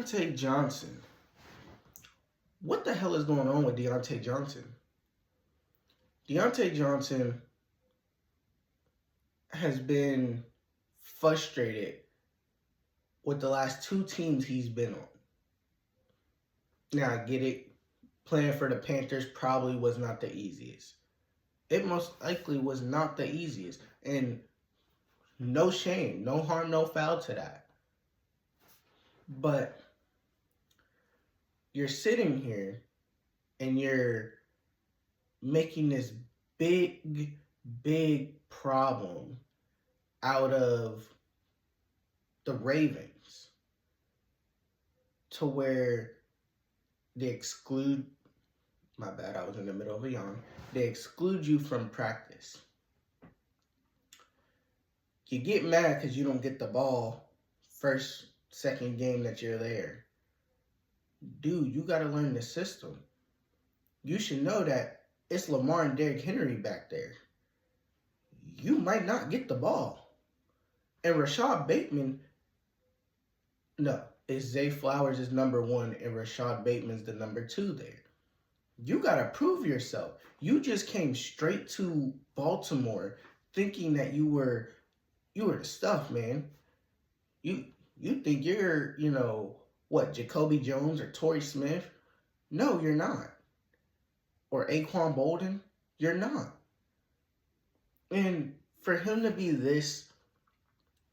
Diontae Johnson. What the hell is going on with Diontae Johnson? Diontae Johnson has been frustrated with the last two teams he's been on. Now, I get it. Playing for the Panthers probably was not the easiest. It most likely was not the easiest. And no shame, no harm, no foul to that. But you're sitting here and you're making this big problem out of the Ravens to where they exclude, my bad, I was in the middle of a yawn, they exclude you from practice. You get mad because you don't get the ball second game that you're there. Dude, you got to learn the system. You should know that it's Lamar and Derrick Henry back there. You might not get the ball. And Rashad Bateman, no, it's Zay Flowers is number one and Rashad Bateman's the number two there. You got to prove yourself. You just came straight to Baltimore thinking that you were the stuff, man. You think you're, Jacoby Jones or Torrey Smith? No, you're not. Or Aquan Bolden? You're not. And for him to be this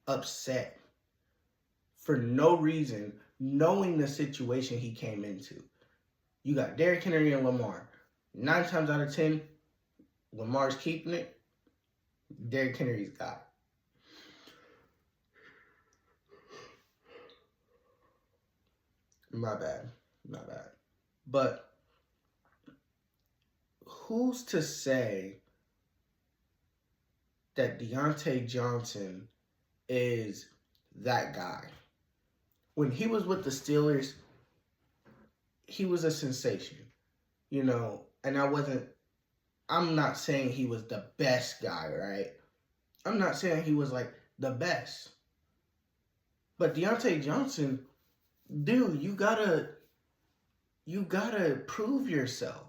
upset for no reason, knowing the situation he came into. You got Derrick Henry and Lamar. 9 times out of 10, Lamar's keeping it. Derrick Henry's got it. My bad. But who's to say that Diontae Johnson is that guy? When he was with the Steelers, he was a sensation, and I'm not saying he was the best guy, right? I'm not saying he was like the best. But Diontae Johnson, dude, you gotta prove yourself.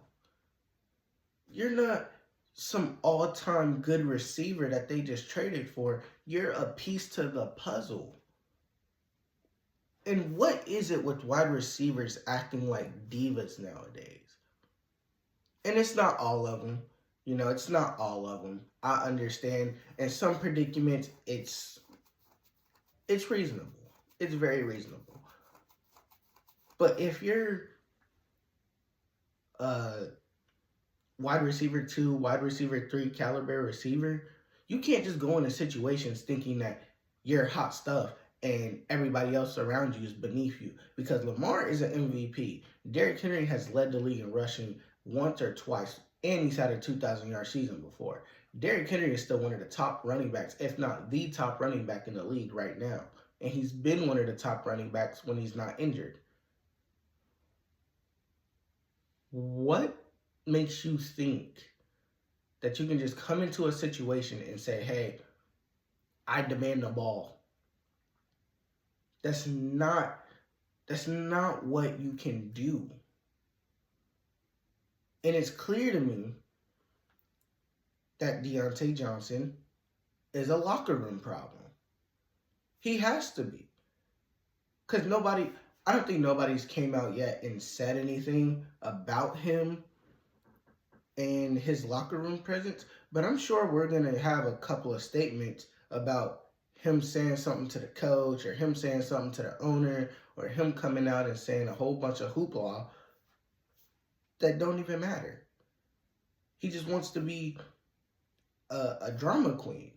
You're not some all-time good receiver that they just traded for. You're a piece to the puzzle. And what is it with wide receivers acting like divas nowadays? And it's not all of them. It's not all of them. I understand. In some predicaments, it's reasonable. It's very reasonable. But if you're wide receiver 2, wide receiver 3 caliber receiver, you can't just go into situations thinking that you're hot stuff and everybody else around you is beneath you. Because Lamar is an MVP. Derrick Henry has led the league in rushing once or twice, and he's had a 2,000-yard season before. Derrick Henry is still one of the top running backs, if not the top running back in the league right now. And he's been one of the top running backs when he's not injured. What makes you think that you can just come into a situation and say, hey, I demand the ball? That's not what you can do. And it's clear to me that Diontae Johnson is a locker room problem. He has to be. Because I don't think nobody's came out yet and said anything about him and his locker room presence. But I'm sure we're going to have a couple of statements about him saying something to the coach or him saying something to the owner or him coming out and saying a whole bunch of hoopla that don't even matter. He just wants to be a drama queen.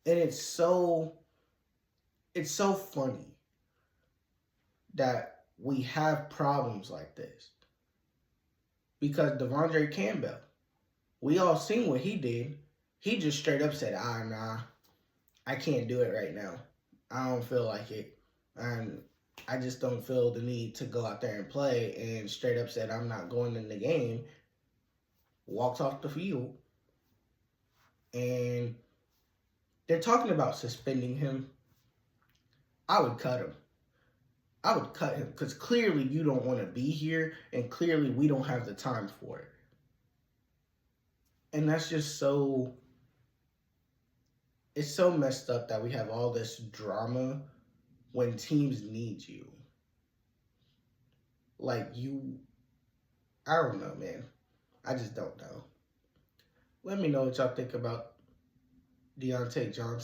And it's so funny that we have problems like this. Because Devondre Campbell, we all seen what he did. He just straight up said, nah, I can't do it right now. I don't feel like it. And I just don't feel the need to go out there and play. And straight up said, I'm not going in the game. Walks off the field. And they're talking about suspending him. I would cut him. I would cut him because clearly you don't want to be here and clearly we don't have the time for it. And that's just so, it's so messed up that we have all this drama when teams need you. Like, I don't know, man. I just don't know. Let me know what y'all think about Diontae Johnson.